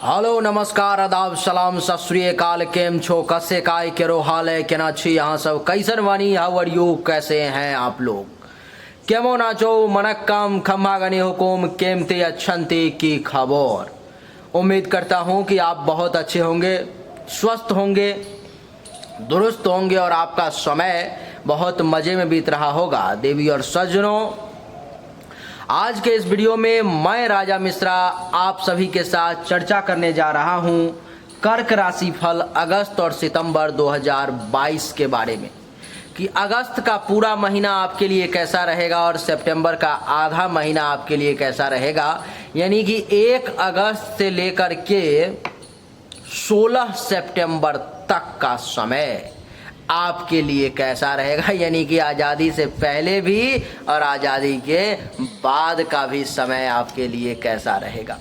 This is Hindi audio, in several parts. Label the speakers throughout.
Speaker 1: हेलो नमस्कार आदाब सलाम सत श्री अकाल केम छो कसे काय केरो हाल है केना छी यहाँ सब कैसन वानी हाउ आर यू कैसे हैं आप लोग केमो नाचो मनक्कम खम्मागनी हुकुम केमती अच्छंती की खबर। उम्मीद करता हूँ कि आप बहुत अच्छे होंगे, स्वस्थ होंगे, दुरुस्त होंगे और आपका समय बहुत मज़े में बीत रहा होगा। देवी और सज्जनों, आज के इस वीडियो में मैं राजा मिश्रा आप सभी के साथ चर्चा करने जा रहा हूं कर्क राशि फल अगस्त और सितंबर 2022 के बारे में कि अगस्त का पूरा महीना आपके लिए कैसा रहेगा और सितंबर का आधा महीना आपके लिए कैसा रहेगा। यानी कि 1 अगस्त से लेकर के 16 सितंबर तक का समय आपके लिए कैसा रहेगा, यानी कि आज़ादी से पहले भी और आज़ादी के बाद का भी समय आपके लिए कैसा रहेगा।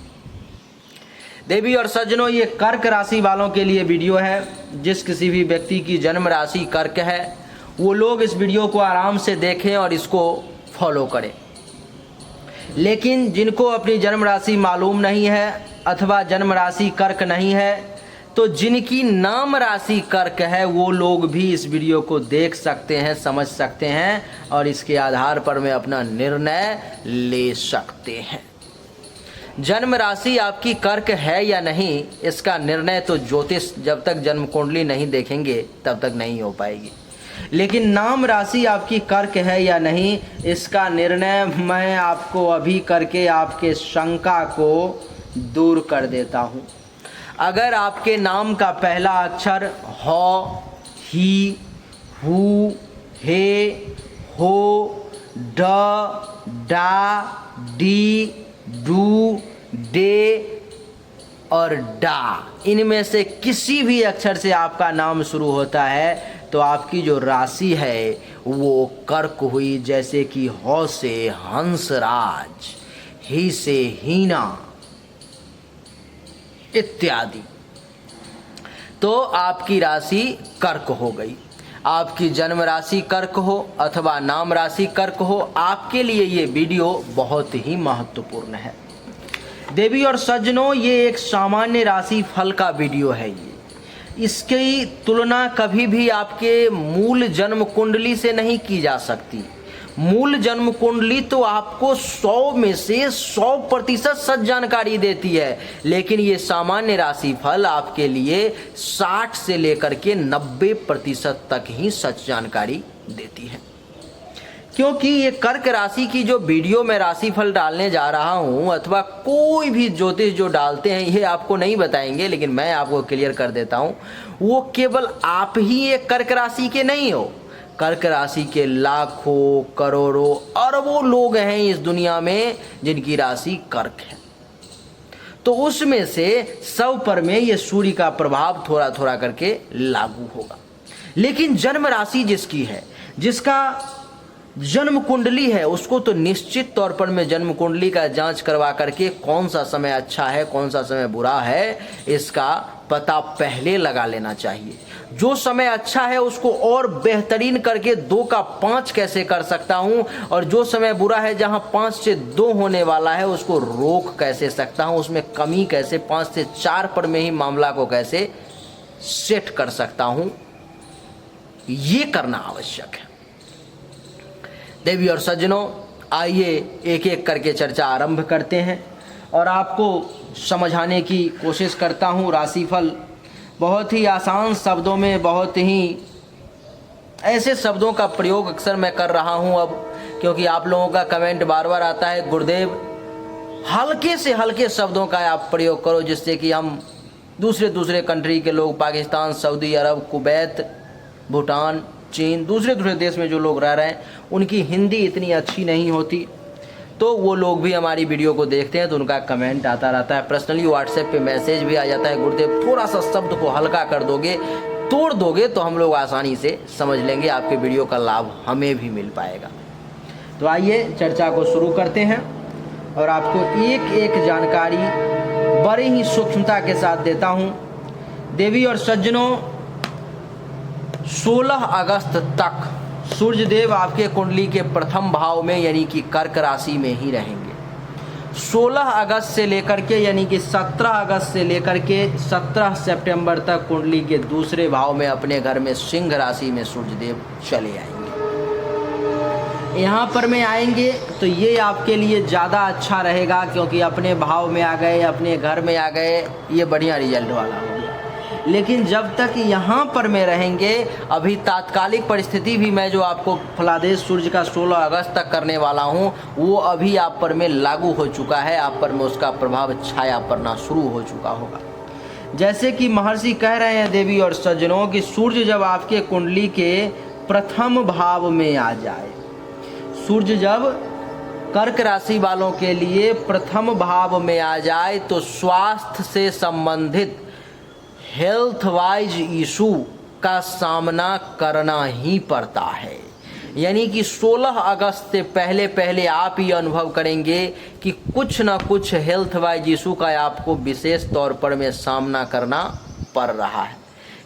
Speaker 1: देवी और सज्जनों, ये कर्क राशि वालों के लिए वीडियो है। जिस किसी भी व्यक्ति की जन्म राशि कर्क है वो लोग इस वीडियो को आराम से देखें और इसको फॉलो करें। लेकिन जिनको अपनी जन्म राशि मालूम नहीं है अथवा जन्म राशि कर्क नहीं है, तो जिनकी नाम राशि कर्क है वो लोग भी इस वीडियो को देख सकते हैं, समझ सकते हैं और इसके आधार पर में अपना निर्णय ले सकते हैं। जन्म राशि आपकी कर्क है या नहीं, इसका निर्णय तो ज्योतिष जब तक जन्म कुंडली नहीं देखेंगे तब तक नहीं हो पाएगी। लेकिन नाम राशि आपकी कर्क है या नहीं, इसका निर्णय मैं आपको अभी करके आपके शंका को दूर कर देता हूँ। अगर आपके नाम का पहला अक्षर हो, ही, हु, हे, हो, ड, डा, डी, डू, डे और डा, इनमें से किसी भी अक्षर से आपका नाम शुरू होता है तो आपकी जो राशि है वो कर्क हुई। जैसे कि हो से हंसराज, ही से हीना इत्यादि, तो आपकी राशि कर्क हो गई। आपकी जन्म राशि कर्क हो अथवा नाम राशि कर्क हो, आपके लिए ये वीडियो बहुत ही महत्वपूर्ण है। देवी और सज्जनों, ये एक सामान्य राशि फल का वीडियो है। इसकी तुलना कभी भी आपके मूल जन्म कुंडली से नहीं की जा सकती। मूल जन्म कुंडली तो आपको 100 में से 100% सच जानकारी देती है, लेकिन ये सामान्य राशि फल आपके लिए 60 से लेकर के 90% तक ही सच जानकारी देती है। क्योंकि ये कर्क राशि की जो वीडियो में राशिफल डालने जा रहा हूँ अथवा कोई भी ज्योतिष जो डालते हैं ये आपको नहीं बताएंगे, लेकिन मैं आपको क्लियर कर देता हूँ, वो केवल आप ही एक कर्क राशि के नहीं हो। कर्क राशि के लाखों करोड़ों अरबों लोग हैं इस दुनिया में जिनकी राशि कर्क है। तो उसमें से 100 पर में ये सूर्य का प्रभाव थोड़ा थोड़ा करके लागू होगा। लेकिन जन्म राशि जिसकी है, जिसका जन्म कुंडली है, उसको तो निश्चित तौर पर में जन्म कुंडली का जांच करवा करके कौन सा समय अच्छा है कौन सा समय बुरा है इसका पता पहले लगा लेना चाहिए। जो समय अच्छा है उसको और बेहतरीन करके 2 का 5 कैसे कर सकता हूं, और जो समय बुरा है जहां 5 से 2 होने वाला है उसको रोक कैसे सकता हूं, उसमें कमी कैसे 5 से 4 पर में ही मामला को कैसे सेट कर सकता हूं, ये करना आवश्यक है। देवी और सज्जनों, आइए एक एक करके चर्चा आरंभ करते हैं और आपको समझाने की कोशिश करता हूँ। राशिफल बहुत ही आसान शब्दों में, बहुत ही ऐसे शब्दों का प्रयोग अक्सर मैं कर रहा हूँ अब, क्योंकि आप लोगों का कमेंट बार बार आता है गुरुदेव हल्के से हल्के शब्दों का आप प्रयोग करो, जिससे कि हम दूसरे कंट्री के लोग, पाकिस्तान, सऊदी अरब, कुवैत, भूटान, चीन, दूसरे देश में जो लोग रह रहे हैं उनकी हिंदी इतनी अच्छी नहीं होती, तो वो लोग भी हमारी वीडियो को देखते हैं तो उनका कमेंट आता रहता है, पर्सनली व्हाट्सएप पे मैसेज भी आ जाता है, गुरुदेव थोड़ा सा शब्द को हल्का कर दोगे, तोड़ दोगे तो हम लोग आसानी से समझ लेंगे, आपके वीडियो का लाभ हमें भी मिल पाएगा। तो आइए चर्चा को शुरू करते हैं और आपको एक एक जानकारी बड़ी ही सूक्ष्मता के साथ देता हूँ। देवी और सज्जनों, 16 अगस्त तक सूर्य देव आपके कुंडली के प्रथम भाव में यानी कि कर्क राशि में ही रहेंगे। 16 अगस्त से लेकर के यानी कि 17 अगस्त से लेकर के 17 सितंबर तक कुंडली के दूसरे भाव में अपने घर में सिंह राशि में सूर्यदेव चले आएंगे। यहाँ पर में आएंगे तो ये आपके लिए ज़्यादा अच्छा रहेगा, क्योंकि अपने भाव में आ गए, अपने घर में आ गए, ये बढ़िया रिजल्ट वाला हो गया। लेकिन जब तक यहाँ पर में रहेंगे, अभी तात्कालिक परिस्थिति भी मैं जो आपको फलादेश सूर्य का 16 अगस्त तक करने वाला हूँ वो अभी आप पर में लागू हो चुका है, आप पर में उसका प्रभाव छाया पड़ना शुरू हो चुका होगा। जैसे कि महर्षि कह रहे हैं देवी और सज्जनों कि सूर्य जब आपके कुंडली के प्रथम भाव में आ जाए, सूर्य जब कर्क राशि वालों के लिए प्रथम भाव में आ जाए तो स्वास्थ्य से संबंधित हेल्थ वाइज इशू का सामना करना ही पड़ता है। यानी कि 16 अगस्त से पहले पहले आप ये अनुभव करेंगे कि कुछ ना कुछ हेल्थ वाइज इशू का आपको विशेष तौर पर में सामना करना पड़ रहा है।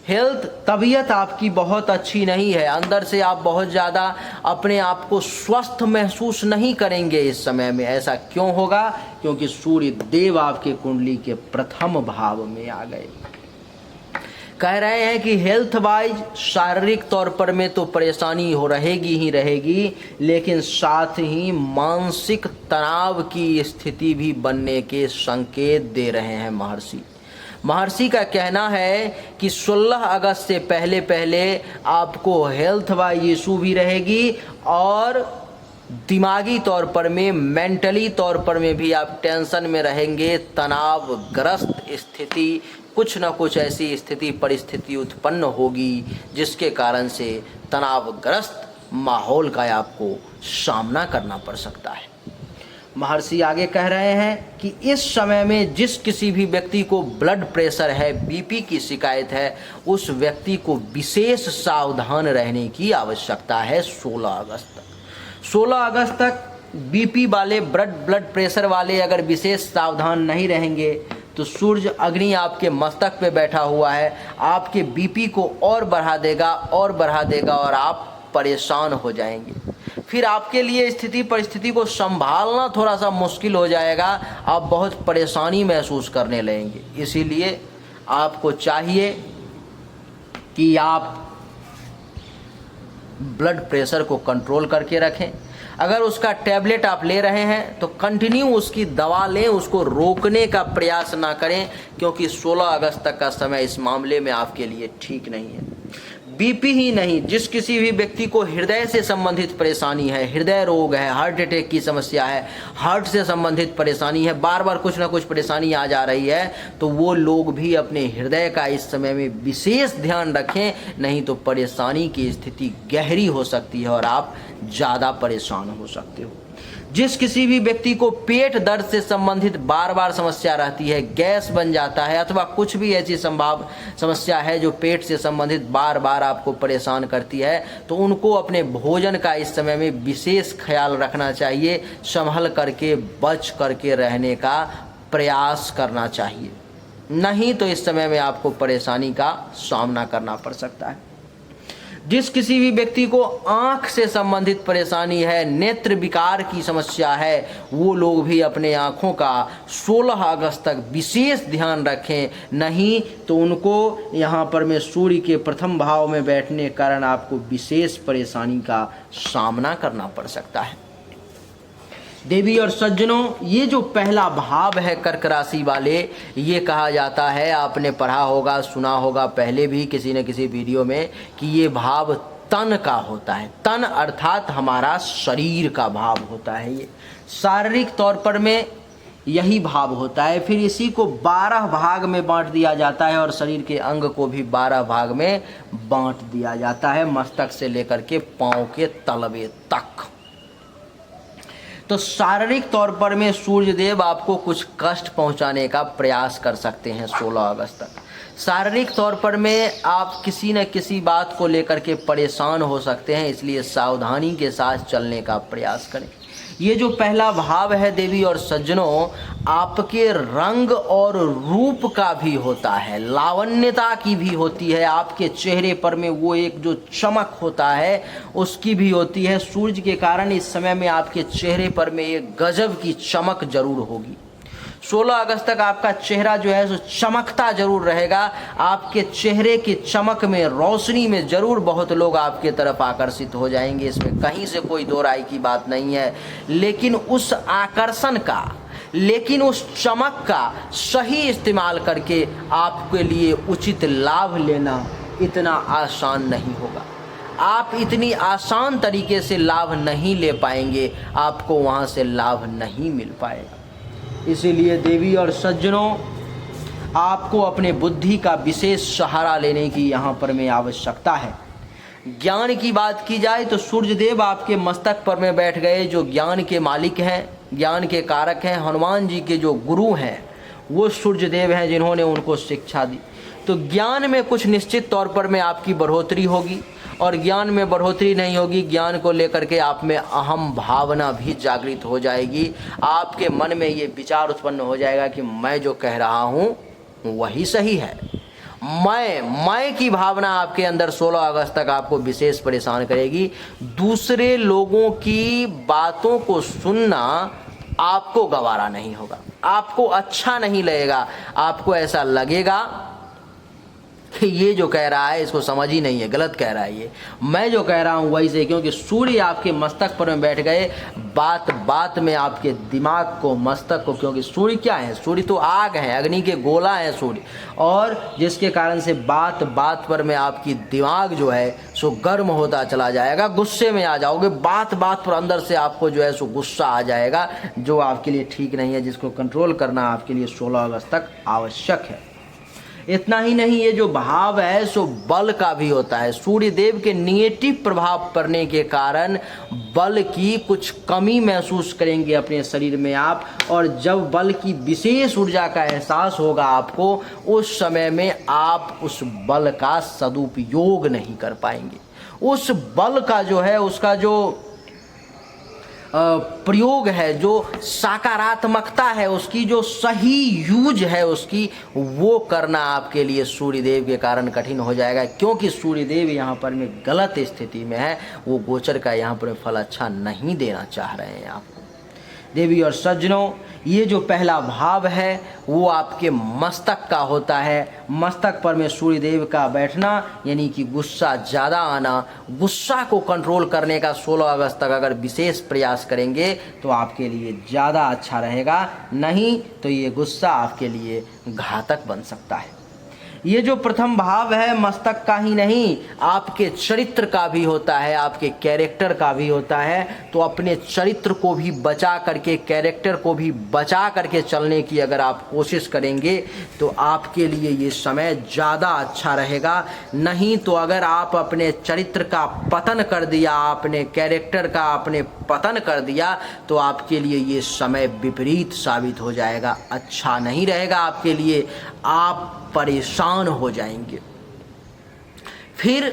Speaker 1: हेल्थ तबीयत आपकी बहुत अच्छी नहीं है, अंदर से आप बहुत ज़्यादा अपने आप को स्वस्थ महसूस नहीं करेंगे इस समय में। ऐसा क्यों होगा? क्योंकि सूर्य देव आपके कुंडली के प्रथम भाव में आ गए। कह रहे हैं कि हेल्थ वाइज शारीरिक तौर पर में तो परेशानी हो रहेगी ही रहेगी, लेकिन साथ ही मानसिक तनाव की स्थिति भी बनने के संकेत दे रहे हैं महर्षि का कहना है कि 16 अगस्त से पहले पहले आपको हेल्थ वाइज इशू भी रहेगी और दिमागी तौर पर में, मेंटली तौर पर में भी आप टेंशन में रहेंगे, तनावग्रस्त स्थिति, कुछ ना कुछ ऐसी स्थिति परिस्थिति उत्पन्न होगी जिसके कारण से तनावग्रस्त माहौल का आपको सामना करना पड़ सकता है। महर्षि आगे कह रहे हैं कि इस समय में जिस किसी भी व्यक्ति को ब्लड प्रेशर है, बीपी की शिकायत है, उस व्यक्ति को विशेष सावधान रहने की आवश्यकता है। 16 अगस्त तक बीपी वाले, ब्लड प्रेशर वाले अगर विशेष सावधान नहीं रहेंगे तो सूर्य अग्नि आपके मस्तक पे बैठा हुआ है, आपके बीपी को और बढ़ा देगा और आप परेशान हो जाएंगे। फिर आपके लिए स्थिति परिस्थिति को संभालना थोड़ा सा मुश्किल हो जाएगा, आप बहुत परेशानी महसूस करने लगेंगे। इसीलिए आपको चाहिए कि आप ब्लड प्रेशर को कंट्रोल करके रखें। अगर उसका टैबलेट आप ले रहे हैं तो कंटिन्यू उसकी दवा लें, उसको रोकने का प्रयास ना करें, क्योंकि 16 अगस्त तक का समय इस मामले में आपके लिए ठीक नहीं है। बीपी ही नहीं, जिस किसी भी व्यक्ति को हृदय से संबंधित परेशानी है, हृदय रोग है, हार्ट अटैक की समस्या है, हार्ट से संबंधित परेशानी है, बार बार कुछ ना कुछ परेशानी आ जा रही है, तो वो लोग भी अपने हृदय का इस समय में विशेष ध्यान रखें, नहीं तो परेशानी की स्थिति गहरी हो सकती है और आप ज़्यादा परेशान हो सकते हो। जिस किसी भी व्यक्ति को पेट दर्द से संबंधित बार बार समस्या रहती है, गैस बन जाता है अथवा कुछ भी ऐसी संभाव समस्या है जो पेट से संबंधित बार बार आपको परेशान करती है, तो उनको अपने भोजन का इस समय में विशेष ख्याल रखना चाहिए, संभल करके बच करके रहने का प्रयास करना चाहिए, नहीं तो इस समय में आपको परेशानी का सामना करना पड़ सकता है। जिस किसी भी व्यक्ति को आँख से संबंधित परेशानी है, नेत्र विकार की समस्या है, वो लोग भी अपने आँखों का 16 अगस्त तक विशेष ध्यान रखें, नहीं तो उनको यहाँ पर में सूर्य के प्रथम भाव में बैठने के कारण आपको विशेष परेशानी का सामना करना पड़ सकता है। देवी और सज्जनों, ये जो पहला भाव है कर्क राशि वाले, ये कहा जाता है, आपने पढ़ा होगा, सुना होगा पहले भी किसी न किसी वीडियो में, कि ये भाव तन का होता है। तन अर्थात हमारा शरीर का भाव होता है। ये शारीरिक तौर पर में यही भाव होता है। फिर इसी को 12 भाग में बांट दिया जाता है और शरीर के अंग को भी 12 भाग में बांट दिया जाता है, मस्तक से लेकर के पाँव के तलवे तक। तो शारीरिक तौर पर में सूर्यदेव आपको कुछ कष्ट पहुंचाने का प्रयास कर सकते हैं 16 अगस्त तक। शारीरिक तौर पर में आप किसी न किसी बात को लेकर के परेशान हो सकते हैं, इसलिए सावधानी के साथ चलने का प्रयास करें। ये जो पहला भाव है देवी और सज्जनों, आपके रंग और रूप का भी होता है, लावण्यता की भी होती है, आपके चेहरे पर में वो एक जो चमक होता है उसकी भी होती है। सूरज के कारण इस समय में आपके चेहरे पर में एक गजब की चमक जरूर होगी। 16 अगस्त तक आपका चेहरा जो है सो चमकता जरूर रहेगा। आपके चेहरे की चमक में, रोशनी में जरूर बहुत लोग आपके तरफ आकर्षित हो जाएंगे, इसमें कहीं से कोई दो राय की बात नहीं है। लेकिन उस आकर्षण का, लेकिन उस चमक का सही इस्तेमाल करके आपके लिए उचित लाभ लेना इतना आसान नहीं होगा। आप इतनी आसान तरीके से लाभ नहीं ले पाएंगे, आपको वहाँ से लाभ नहीं मिल पाएगा। इसीलिए देवी और सज्जनों, आपको अपने बुद्धि का विशेष सहारा लेने की यहाँ पर में आवश्यकता है। ज्ञान की बात की जाए तो सूर्यदेव आपके मस्तक पर में बैठ गए, जो ज्ञान के मालिक हैं, ज्ञान के कारक हैं। हनुमान जी के जो गुरु हैं वो सूर्यदेव हैं, जिन्होंने उनको शिक्षा दी। तो ज्ञान में कुछ निश्चित तौर पर में आपकी बढ़ोतरी होगी, और ज्ञान में बढ़ोतरी नहीं होगी, ज्ञान को लेकर के आप में अहम भावना भी जागृत हो जाएगी। आपके मन में ये विचार उत्पन्न हो जाएगा कि मैं जो कह रहा हूँ वही सही है। मैं की भावना आपके अंदर 16 अगस्त तक आपको विशेष परेशान करेगी। दूसरे लोगों की बातों को सुनना आपको गवारा नहीं होगा, आपको अच्छा नहीं लगेगा। आपको ऐसा लगेगा कि ये जो कह रहा है इसको समझ ही नहीं है, गलत कह रहा है, ये मैं जो कह रहा हूँ वही से। क्योंकि सूर्य आपके मस्तक पर में बैठ गए, बात बात में आपके दिमाग को, मस्तक को, क्योंकि सूर्य क्या है, सूर्य तो आग है, अग्नि के गोला है सूर्य, और जिसके कारण से बात बात पर में आपकी दिमाग जो है सो गर्म होता चला जाएगा, गुस्से में आ जाओगे, बात बात पर अंदर से आपको जो है सो गुस्सा आ जाएगा, जो आपके लिए ठीक नहीं है, जिसको कंट्रोल करना आपके लिए 16 अगस्त तक आवश्यक है। इतना ही नहीं, ये जो भाव है सो बल का भी होता है। सूर्य देव के निगेटिव प्रभाव पड़ने के कारण बल की कुछ कमी महसूस करेंगे अपने शरीर में आप, और जब बल की विशेष ऊर्जा का एहसास होगा आपको, उस समय में आप उस बल का सदुपयोग नहीं कर पाएंगे। उस बल का जो है, उसका जो प्रयोग है, जो सकारात्मकता है, उसकी जो सही यूज है उसकी, वो करना आपके लिए सूर्यदेव के कारण कठिन हो जाएगा। क्योंकि सूर्यदेव यहाँ पर में गलत स्थिति में है, वो गोचर का यहाँ पर फल अच्छा नहीं देना चाह रहे हैं आपको। देवी और सज्जनों, ये जो पहला भाव है वो आपके मस्तक का होता है। मस्तक पर में सूर्यदेव का बैठना यानी कि गुस्सा ज़्यादा आना, गुस्सा को कंट्रोल करने का 16 अगस्त तक अगर विशेष प्रयास करेंगे तो आपके लिए ज़्यादा अच्छा रहेगा, नहीं तो ये गुस्सा आपके लिए घातक बन सकता है। ये जो प्रथम भाव है मस्तक का ही नहीं, आपके चरित्र का भी होता है, आपके कैरेक्टर का भी होता है। तो अपने चरित्र को भी बचा करके, कैरेक्टर को भी बचा करके चलने की अगर आप कोशिश करेंगे तो आपके लिए ये समय ज़्यादा अच्छा रहेगा। नहीं तो अगर आप अपने चरित्र का पतन कर दिया, अपने कैरेक्टर का अपने पतन कर दिया, तो आपके लिए ये समय विपरीत साबित हो जाएगा, अच्छा नहीं रहेगा आपके लिए, आप परेशान हो जाएंगे। फिर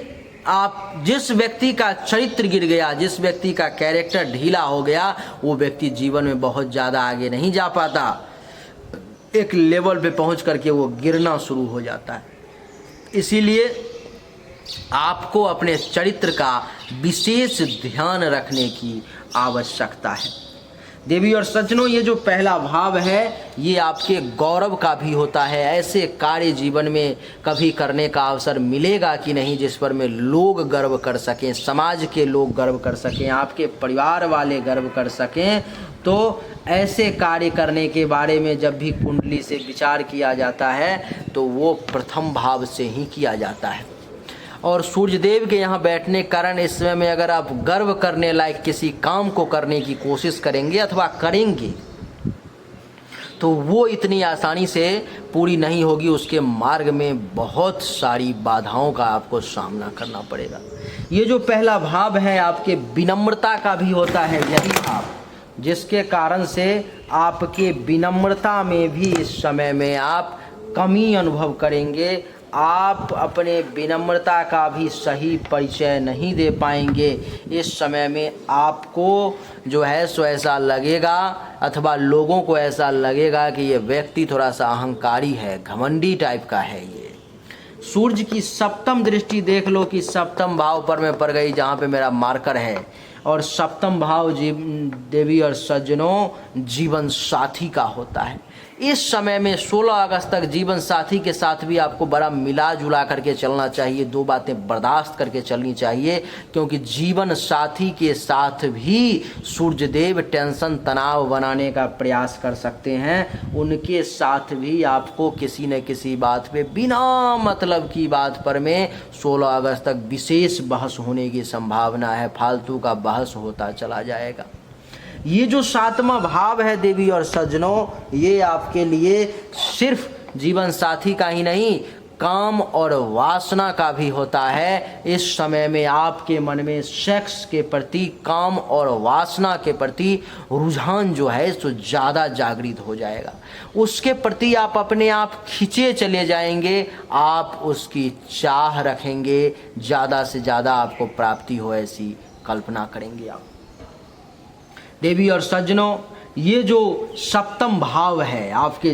Speaker 1: आप, जिस व्यक्ति का चरित्र गिर गया, जिस व्यक्ति का कैरेक्टर ढीला हो गया, वो व्यक्ति जीवन में बहुत ज़्यादा आगे नहीं जा पाता, एक लेवल पे पहुंच करके वो गिरना शुरू हो जाता है। इसीलिए आपको अपने चरित्र का विशेष ध्यान रखने की आवश्यकता है। देवी और सज्जनों, ये जो पहला भाव है ये आपके गौरव का भी होता है। ऐसे कार्य जीवन में कभी करने का अवसर मिलेगा कि नहीं जिस पर में लोग गर्व कर सकें, समाज के लोग गर्व कर सकें, आपके परिवार वाले गर्व कर सकें। तो ऐसे कार्य करने के बारे में जब भी कुंडली से विचार किया जाता है तो वो प्रथम भाव से ही किया जाता है। और सूर्यदेव के यहाँ बैठने के कारण इस समय में अगर आप गर्व करने लायक किसी काम को करने की कोशिश करेंगे अथवा करेंगे तो वो इतनी आसानी से पूरी नहीं होगी, उसके मार्ग में बहुत सारी बाधाओं का आपको सामना करना पड़ेगा। ये जो पहला भाव है आपके विनम्रता का भी होता है, यही भाव जिसके कारण से आपके विनम्रता में भी इस समय में आप कमी अनुभव करेंगे, आप अपने विनम्रता का भी सही परिचय नहीं दे पाएंगे। इस समय में आपको जो है सो ऐसा लगेगा अथवा लोगों को ऐसा लगेगा कि ये व्यक्ति थोड़ा सा अहंकारी है, घमंडी टाइप का है। ये सूर्य की सप्तम दृष्टि देख लो कि सप्तम भाव पर में पड़ गई, जहाँ पे मेरा मार्कर है। और सप्तम भाव देवी और सज्जनों जीवन साथी का होता है। इस समय में 16 अगस्त तक जीवन साथी के साथ भी आपको बड़ा मिला जुला करके चलना चाहिए, दो बातें बर्दाश्त करके चलनी चाहिए, क्योंकि जीवन साथी के साथ भी सूर्यदेव टेंशन तनाव बनाने का प्रयास कर सकते हैं। उनके साथ भी आपको किसी न किसी बात पे बिना मतलब की बात पर में 16 अगस्त तक विशेष बहस होने की संभावना है, फालतू का बहस होता चला जाएगा। ये जो 7वां भाव है देवी और सज्जनों, ये आपके लिए सिर्फ जीवन साथी का ही नहीं, काम और वासना का भी होता है। इस समय में आपके मन में सेक्स के प्रति, काम और वासना के प्रति रुझान जो है तो ज़्यादा जागृत हो जाएगा। उसके प्रति आप अपने आप खिंचे चले जाएंगे, आप उसकी चाह रखेंगे, ज़्यादा से ज़्यादा आपको प्राप्ति हो ऐसी कल्पना करेंगे आप। देवी और सज्जनों, ये जो सप्तम भाव है आपके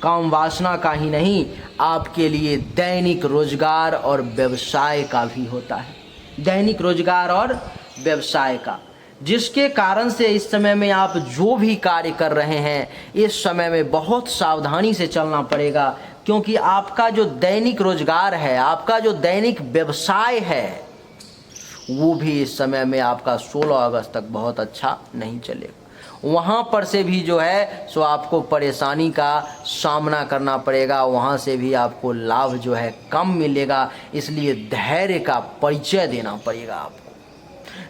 Speaker 1: काम वासना का ही नहीं, आपके लिए दैनिक रोजगार और व्यवसाय का भी होता है। दैनिक रोजगार और व्यवसाय का, जिसके कारण से इस समय में आप जो भी कार्य कर रहे हैं, इस समय में बहुत सावधानी से चलना पड़ेगा, क्योंकि आपका जो दैनिक रोजगार है, आपका जो दैनिक व्यवसाय है, वो भी इस समय में आपका 16 अगस्त तक बहुत अच्छा नहीं चलेगा। वहाँ पर से भी जो है सो आपको परेशानी का सामना करना पड़ेगा, वहाँ से भी आपको लाभ जो है कम मिलेगा, इसलिए धैर्य का परिचय देना पड़ेगा आपको।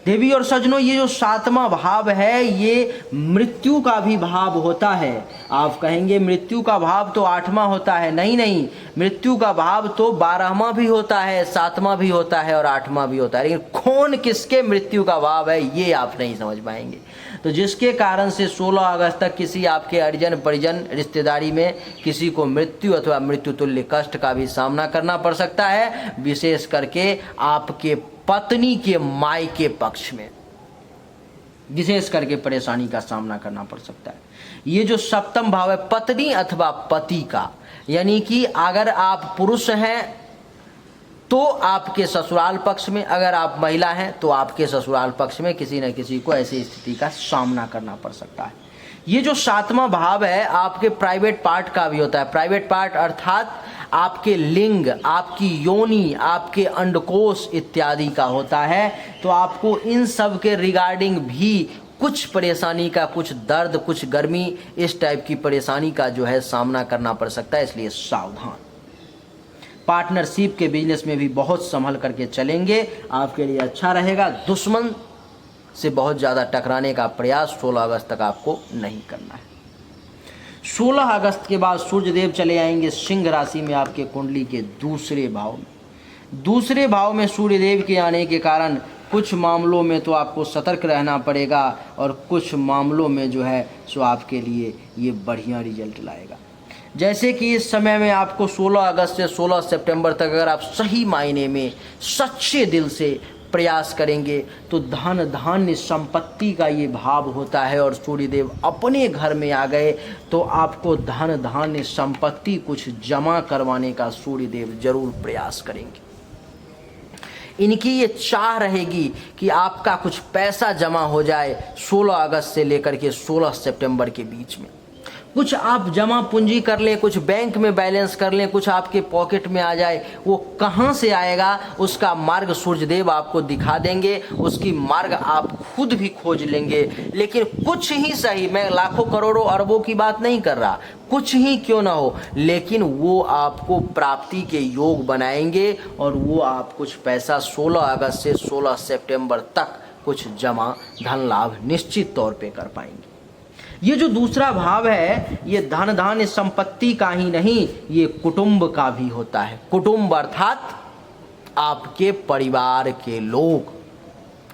Speaker 1: देवी और सज्जनों, ये जो 7वां भाव है ये मृत्यु का भी भाव होता है। आप कहेंगे मृत्यु का भाव तो 8वां होता है। नहीं नहीं, मृत्यु का भाव तो 12वां भी होता है, 7वां भी होता है और 8वां भी होता है, लेकिन कौन किसके मृत्यु का भाव है ये आप नहीं समझ पाएंगे। तो जिसके कारण से 16 अगस्त तक किसी आपके परिजन परिजन रिश्तेदारी में किसी को मृत्यु अथवा मृत्यु तुल्य कष्ट का भी सामना करना पड़ सकता है, विशेष करके आपके पत्नी के मायके पक्ष में विशेष करके परेशानी का सामना करना पड़ सकता है। ये जो सप्तम भाव है पत्नी अथवा पति का, यानी कि अगर आप पुरुष हैं तो आपके ससुराल पक्ष में, अगर आप महिला हैं तो आपके ससुराल पक्ष में किसी न किसी को ऐसी स्थिति का सामना करना पड़ सकता है। ये जो 7वां भाव है आपके प्राइवेट पार्ट का भी होता है। प्राइवेट पार्ट अर्थात आपके लिंग, आपकी योनि, आपके अंडकोश इत्यादि का होता है। तो आपको इन सब के रिगार्डिंग भी कुछ परेशानी का, कुछ दर्द, कुछ गर्मी, इस टाइप की परेशानी का जो है सामना करना पड़ सकता है, इसलिए सावधान। पार्टनरशिप के बिजनेस में भी बहुत संभल करके चलेंगे, आपके लिए अच्छा रहेगा। दुश्मन से बहुत ज़्यादा टकराने का प्रयास 16 अगस्त तक आपको नहीं करना है। 16 अगस्त के बाद सूर्यदेव चले आएंगे सिंह राशि में, आपके कुंडली के दूसरे भाव में। दूसरे भाव में सूर्यदेव के आने के कारण कुछ मामलों में तो आपको सतर्क रहना पड़ेगा और कुछ मामलों में जो है सो आपके लिए ये बढ़िया रिजल्ट लाएगा। जैसे कि इस समय में आपको 16 अगस्त से 16 सितंबर तक अगर आप सही मायने में सच्चे दिल से प्रयास करेंगे तो धन धान्य संपत्ति का ये भाव होता है, और सूर्यदेव अपने घर में आ गए तो आपको धन धान्य संपत्ति कुछ जमा करवाने का सूर्यदेव जरूर प्रयास करेंगे। इनकी ये चाह रहेगी कि आपका कुछ पैसा जमा हो जाए 16 अगस्त से लेकर के 16 सितंबर के बीच में। कुछ आप जमा पूंजी कर लें, कुछ बैंक में बैलेंस कर लें, कुछ आपके पॉकेट में आ जाए। वो कहाँ से आएगा उसका मार्ग सूर्यदेव आपको दिखा देंगे, उसकी मार्ग आप खुद भी खोज लेंगे। लेकिन कुछ ही सही, मैं लाखों करोड़ों अरबों की बात नहीं कर रहा, कुछ ही क्यों ना हो, लेकिन वो आपको प्राप्ति के योग बनाएंगे और वो आप कुछ पैसा 16 अगस्त से 16 सितंबर तक कुछ जमा धन लाभ निश्चित तौर पे कर पाएंगे। ये जो दूसरा भाव है ये धन धान्य संपत्ति का ही नहीं, ये कुटुंब का भी होता है। कुटुंब अर्थात आपके परिवार के लोग,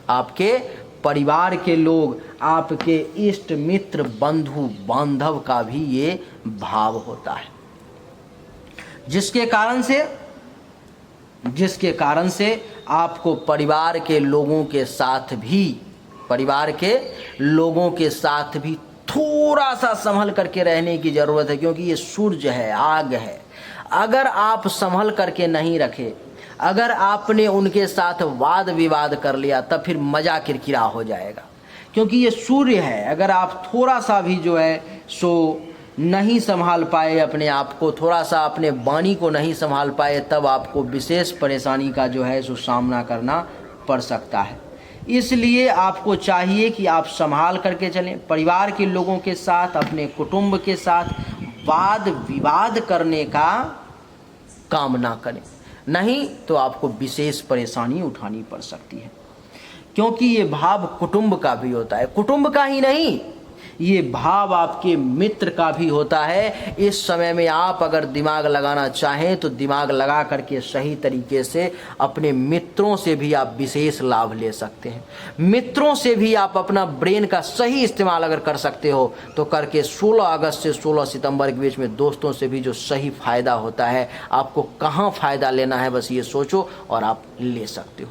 Speaker 1: आपके परिवार के लोग, आपके इष्ट मित्र बंधु बांधव का भी ये भाव होता है, जिसके कारण से जिसके कारण से आपको परिवार के लोगों के साथ भी थोड़ा सा संभल करके रहने की ज़रूरत है, क्योंकि ये सूर्य है, आग है। अगर आप संभल करके नहीं रखे, अगर आपने उनके साथ वाद विवाद कर लिया, तब फिर मज़ा किरकिरा हो जाएगा, क्योंकि ये सूर्य है। अगर आप थोड़ा सा भी जो है सो नहीं संभाल पाए अपने आप को, थोड़ा सा अपने वाणी को नहीं संभाल पाए, तब आपको विशेष परेशानी का जो है सो सामना करना पड़ सकता है। इसलिए आपको चाहिए कि आप संभाल करके चलें। परिवार के लोगों के साथ, अपने कुटुंब के साथ वाद विवाद करने का काम ना करें, नहीं तो आपको विशेष परेशानी उठानी पड़ सकती है, क्योंकि ये भाव कुटुंब का भी होता है। कुटुंब का ही नहीं, ये भाव आपके मित्र का भी होता है। इस समय में आप अगर दिमाग लगाना चाहें तो दिमाग लगा करके सही तरीके से अपने मित्रों से भी आप विशेष लाभ ले सकते हैं। मित्रों से भी आप अपना ब्रेन का सही इस्तेमाल अगर कर सकते हो तो करके 16 अगस्त से 16 सितंबर के बीच में दोस्तों से भी जो सही फ़ायदा होता है, आपको कहाँ फ़ायदा लेना है बस ये सोचो और आप ले सकते हो।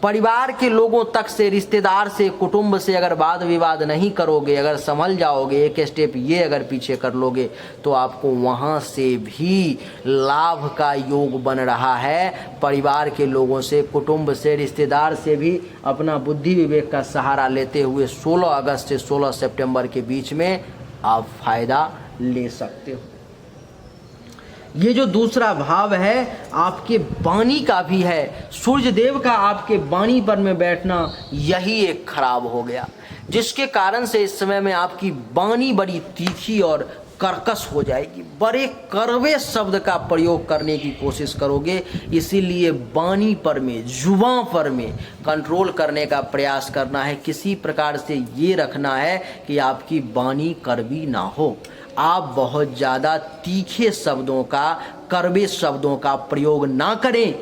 Speaker 1: परिवार के लोगों तक से, रिश्तेदार से, कुटुंब से अगर वाद विवाद नहीं करोगे, अगर संभल जाओगे, एक स्टेप ये अगर पीछे कर लोगे, तो आपको वहाँ से भी लाभ का योग बन रहा है। परिवार के लोगों से, कुटुंब से, रिश्तेदार से भी अपना बुद्धि विवेक का सहारा लेते हुए 16 अगस्त से 16 सितंबर के बीच में आप फायदा ले सकते हो। ये जो दूसरा भाव है आपके वाणी का भी है। सूर्य देव का आपके वाणी पर में बैठना यही एक खराब हो गया, जिसके कारण से इस समय में आपकी वाणी बड़ी तीखी और कर्कश हो जाएगी। बड़े कड़वे शब्द का प्रयोग करने की कोशिश करोगे, इसीलिए वाणी पर में, जुबान पर में कंट्रोल करने का प्रयास करना है। किसी प्रकार से ये रखना है कि आपकी वाणी कड़वी ना हो। आप बहुत ज़्यादा तीखे शब्दों का, कड़वे शब्दों का प्रयोग ना करें,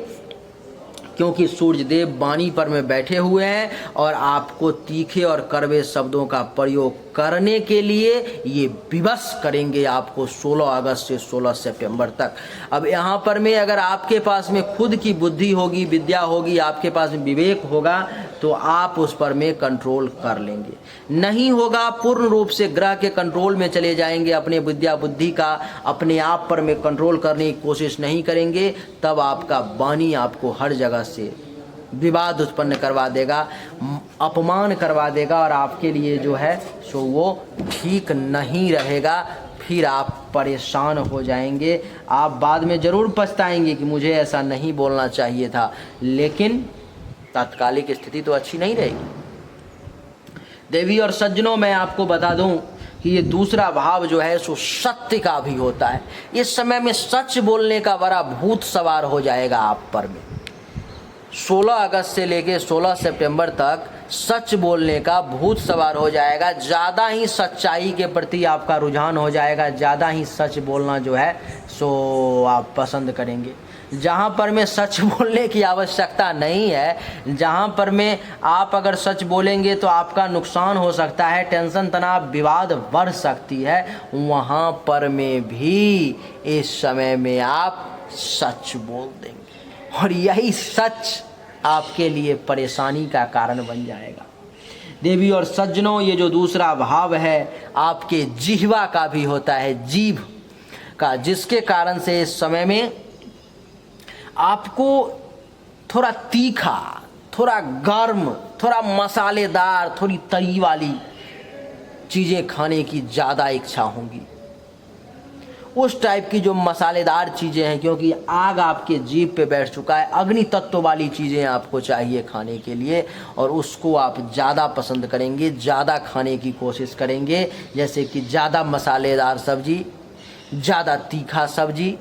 Speaker 1: क्योंकि सूर्यदेव वाणी पर में बैठे हुए हैं और आपको तीखे और कड़वे शब्दों का प्रयोग करने के लिए ये विवश करेंगे आपको 16 अगस्त से 16 सितंबर तक। अब यहाँ पर में अगर आपके पास में खुद की बुद्धि होगी, विद्या होगी, आपके पास में विवेक होगा, तो आप उस पर में कंट्रोल कर लेंगे। नहीं होगा, पूर्ण रूप से ग्रह के कंट्रोल में चले जाएंगे, अपने विद्या बुद्धि का अपने आप पर में कंट्रोल करने की कोशिश नहीं करेंगे, तब आपका वाणी आपको हर जगह से विवाद उत्पन्न करवा देगा, अपमान करवा देगा और आपके लिए जो है सो वो ठीक नहीं रहेगा। फिर आप परेशान हो जाएंगे, आप बाद में ज़रूर पछताएंगे कि मुझे ऐसा नहीं बोलना चाहिए था, लेकिन तात्कालिक स्थिति तो अच्छी नहीं रहेगी। देवी और सज्जनों, मैं आपको बता दूं कि ये दूसरा भाव जो है सो सत्य का भी होता है। इस समय में सच बोलने का बड़ा भूत सवार हो जाएगा आप पर में। 16 अगस्त से लेके 16 सितंबर तक सच बोलने का भूत सवार हो जाएगा। ज़्यादा ही सच्चाई के प्रति आपका रुझान हो जाएगा, ज़्यादा ही सच बोलना जो है सो आप पसंद करेंगे। जहाँ पर में सच बोलने की आवश्यकता नहीं है, जहाँ पर में आप अगर सच बोलेंगे तो आपका नुकसान हो सकता है, टेंशन तनाव विवाद बढ़ सकती है, वहाँ पर में भी इस समय में आप सच बोल देंगे और यही सच आपके लिए परेशानी का कारण बन जाएगा। देवी और सज्जनों, ये जो दूसरा भाव है आपके जिह्वा का भी होता है, जीभ का, जिसके कारण से इस समय में आपको थोड़ा तीखा, थोड़ा गर्म, थोड़ा मसालेदार, थोड़ी तरी वाली चीज़ें खाने की ज़्यादा इच्छा होगी। उस टाइप की जो मसालेदार चीज़ें हैं, क्योंकि आग आपके जीभ पे बैठ चुका है, अग्नि तत्व वाली चीज़ें आपको चाहिए खाने के लिए और उसको आप ज़्यादा पसंद करेंगे, ज़्यादा खाने की कोशिश करेंगे। जैसे कि ज़्यादा मसालेदार सब्जी, ज़्यादा तीखा सब्जी।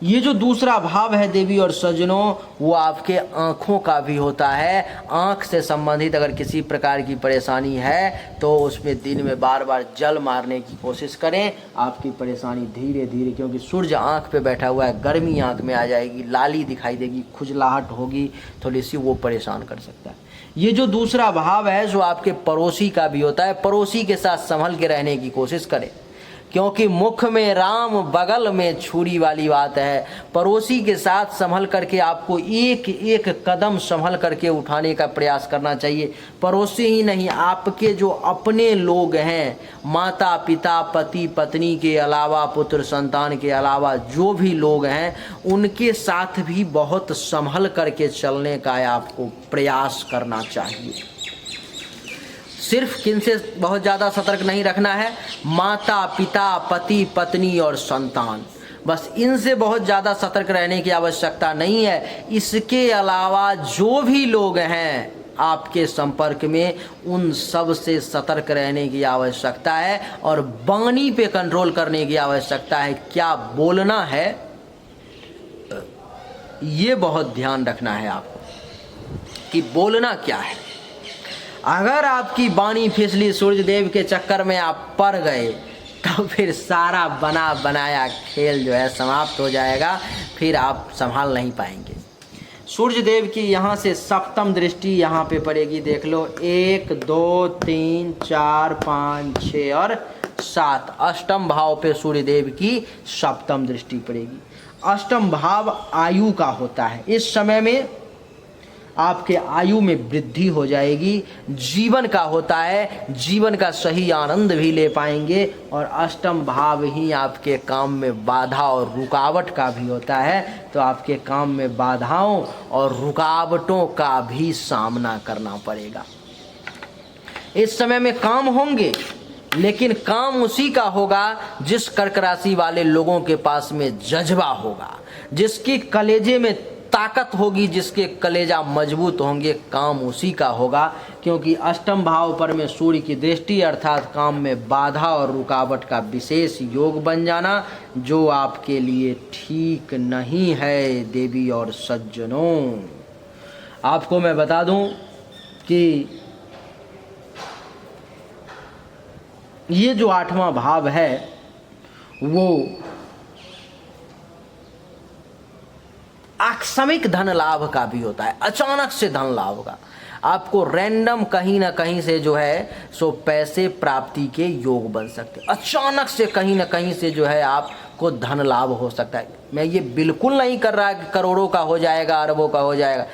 Speaker 1: ये जो दूसरा भाव है देवी और सज्जनों, वो आपके आँखों का भी होता है। आँख से संबंधित अगर किसी प्रकार की परेशानी है तो उसमें दिन में बार बार जल मारने की कोशिश करें, आपकी परेशानी धीरे धीरे, क्योंकि सूर्य आँख पे बैठा हुआ है, गर्मी आँख में आ जाएगी, लाली दिखाई देगी, खुजलाहट होगी थोड़ी सी, वो परेशान कर सकता है। ये जो दूसरा भाव है जो आपके पड़ोसी का भी होता है, पड़ोसी के साथ संभल के रहने की कोशिश करें, क्योंकि मुख में राम बगल में छुरी वाली बात है। पड़ोसी के साथ संभल करके आपको एक एक कदम संभल करके उठाने का प्रयास करना चाहिए। पड़ोसी ही नहीं, आपके जो अपने लोग हैं, माता पिता पति पत्नी के अलावा, पुत्र संतान के अलावा जो भी लोग हैं, उनके साथ भी बहुत संभल करके चलने का आपको प्रयास करना चाहिए। सिर्फ किनसे बहुत ज़्यादा सतर्क नहीं रखना है, माता पिता पति पत्नी और संतान, बस इनसे बहुत ज़्यादा सतर्क रहने की आवश्यकता नहीं है। इसके अलावा जो भी लोग हैं आपके संपर्क में, उन सब से सतर्क रहने की आवश्यकता है और वाणी पे कंट्रोल करने की आवश्यकता है। क्या बोलना है ये बहुत ध्यान रखना है आपको कि बोलना क्या है। अगर आपकी वाणी फिसली, सूर्य देव के चक्कर में आप पड़ गए, तो फिर सारा बना बनाया खेल जो है समाप्त हो जाएगा, फिर आप संभाल नहीं पाएंगे। सूर्य देव की यहाँ से सप्तम दृष्टि यहाँ पे पड़ेगी, देख लो, 1 2 3 4 5 6 और 7, अष्टम भाव पे सूर्य देव की सप्तम दृष्टि पड़ेगी। अष्टम भाव आयु का होता है। इस समय में आपके आयु में वृद्धि हो जाएगी, जीवन का होता है, जीवन का सही आनंद भी ले पाएंगे। और अष्टम भाव ही आपके काम में बाधा और रुकावट का भी होता है, तो आपके काम में बाधाओं और रुकावटों का भी सामना करना पड़ेगा। इस समय में काम होंगे, लेकिन काम उसी का होगा जिस कर्क राशि वाले लोगों के पास में जज्बा होगा, जिसकी कलेजे में ताकत होगी, जिसके कलेजा मजबूत होंगे, काम उसी का होगा। क्योंकि अष्टम भाव पर में सूर्य की दृष्टि, अर्थात काम में बाधा और रुकावट का विशेष योग बन जाना, जो आपके लिए ठीक नहीं है देवी और सज्जनों। आपको मैं बता दूं कि ये जो 8वां भाव है वो आकस्मिक धन लाभ का भी होता है, अचानक से धन लाभ का। आपको रैंडम कहीं ना कहीं से जो है सो पैसे प्राप्ति के योग बन सकते हैं। अचानक से कहीं ना कहीं से जो है आपको धन लाभ हो सकता है। मैं ये बिल्कुल नहीं कर रहा कि करोड़ों का हो जाएगा, अरबों का हो जाएगा,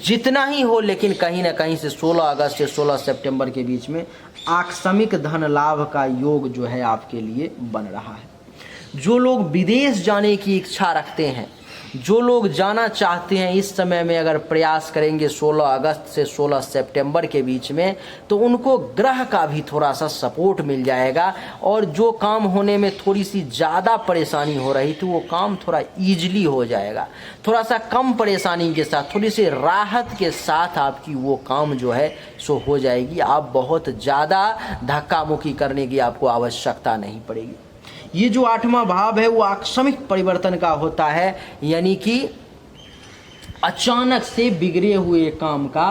Speaker 1: जितना ही हो, लेकिन कहीं ना कहीं से 16 अगस्त से 16 सितंबर के बीच में आकस्मिक धन लाभ का योग जो है आपके लिए बन रहा है। जो लोग विदेश जाने की इच्छा रखते हैं, जो लोग जाना चाहते हैं, इस समय में अगर प्रयास करेंगे 16 अगस्त से 16 सितंबर के बीच में, तो उनको ग्रह का भी थोड़ा सा सपोर्ट मिल जाएगा। और जो काम होने में थोड़ी सी ज़्यादा परेशानी हो रही थी, वो काम थोड़ा ईजिली हो जाएगा। थोड़ा सा कम परेशानी के साथ, थोड़ी सी राहत के साथ आपकी वो काम जो है सो हो जाएगी। आप बहुत ज़्यादा धक्का मुक्की करने की आपको आवश्यकता नहीं पड़ेगी। ये जो 8वां भाव है वो आकस्मिक परिवर्तन का होता है, यानी कि अचानक से बिगड़े हुए काम का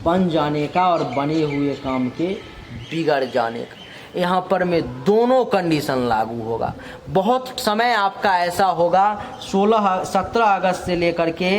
Speaker 1: बन जाने का और बने हुए काम के बिगड़ जाने का। यहाँ पर में दोनों कंडीशन लागू होगा। बहुत समय आपका ऐसा होगा 17 अगस्त से लेकर के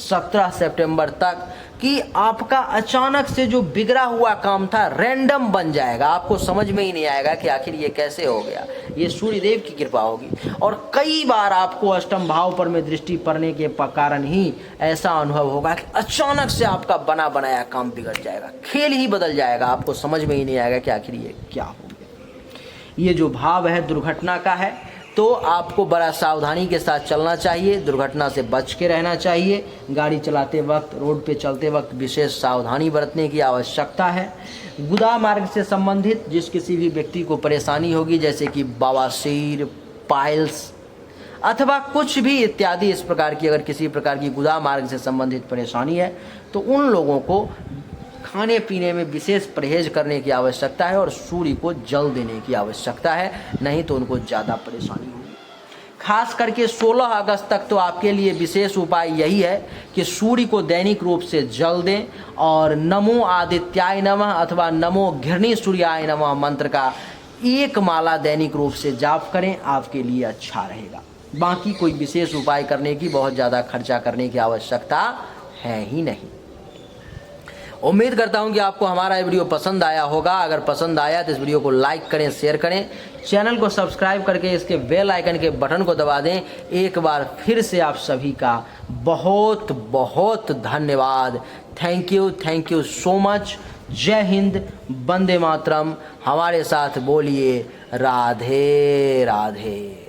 Speaker 1: 17 सितंबर तक कि आपका अचानक से जो बिगड़ा हुआ काम था रैंडम बन जाएगा। आपको समझ में ही नहीं आएगा कि आखिर ये कैसे हो गया। ये सूर्यदेव की कृपा होगी। और कई बार आपको अष्टम भाव पर में दृष्टि पड़ने के कारण ही ऐसा अनुभव होगा कि अचानक से आपका बना बनाया काम बिगड़ जाएगा, खेल ही बदल जाएगा। आपको समझ में ही नहीं आएगा कि आखिर ये क्या हो गया। ये जो भाव है दुर्घटना का है, तो आपको बड़ा सावधानी के साथ चलना चाहिए, दुर्घटना से बच के रहना चाहिए। गाड़ी चलाते वक्त, रोड पे चलते वक्त विशेष सावधानी बरतने की आवश्यकता है। गुदा मार्ग से संबंधित जिस किसी भी व्यक्ति को परेशानी होगी, जैसे कि बवासीर, पाइल्स अथवा कुछ भी इत्यादि इस प्रकार की, अगर किसी प्रकार की गुदा मार्ग से संबंधित परेशानी है, तो उन लोगों को खाने पीने में विशेष परहेज करने की आवश्यकता है और सूर्य को जल देने की आवश्यकता है, नहीं तो उनको ज़्यादा परेशानी होगी। खास करके 16 अगस्त तक तो आपके लिए विशेष उपाय यही है कि सूर्य को दैनिक रूप से जल दें और नमो आदित्याय नमः अथवा नमो घृणी सूर्याय नमः मंत्र का 1 माला दैनिक रूप से जाप करें, आपके लिए अच्छा रहेगा। बाकी कोई विशेष उपाय करने की, बहुत ज़्यादा खर्चा करने की आवश्यकता है ही नहीं। उम्मीद करता हूं कि आपको हमारा ये वीडियो पसंद आया होगा। अगर पसंद आया तो इस वीडियो को लाइक करें, शेयर करें। चैनल को सब्सक्राइब करके इसके बेल आइकन के बटन को दबा दें। एक बार फिर से आप सभी का बहुत बहुत धन्यवाद। Thank you so much. जय हिंद, वंदे मातरम। हमारे साथ बोलिए राधे राधे।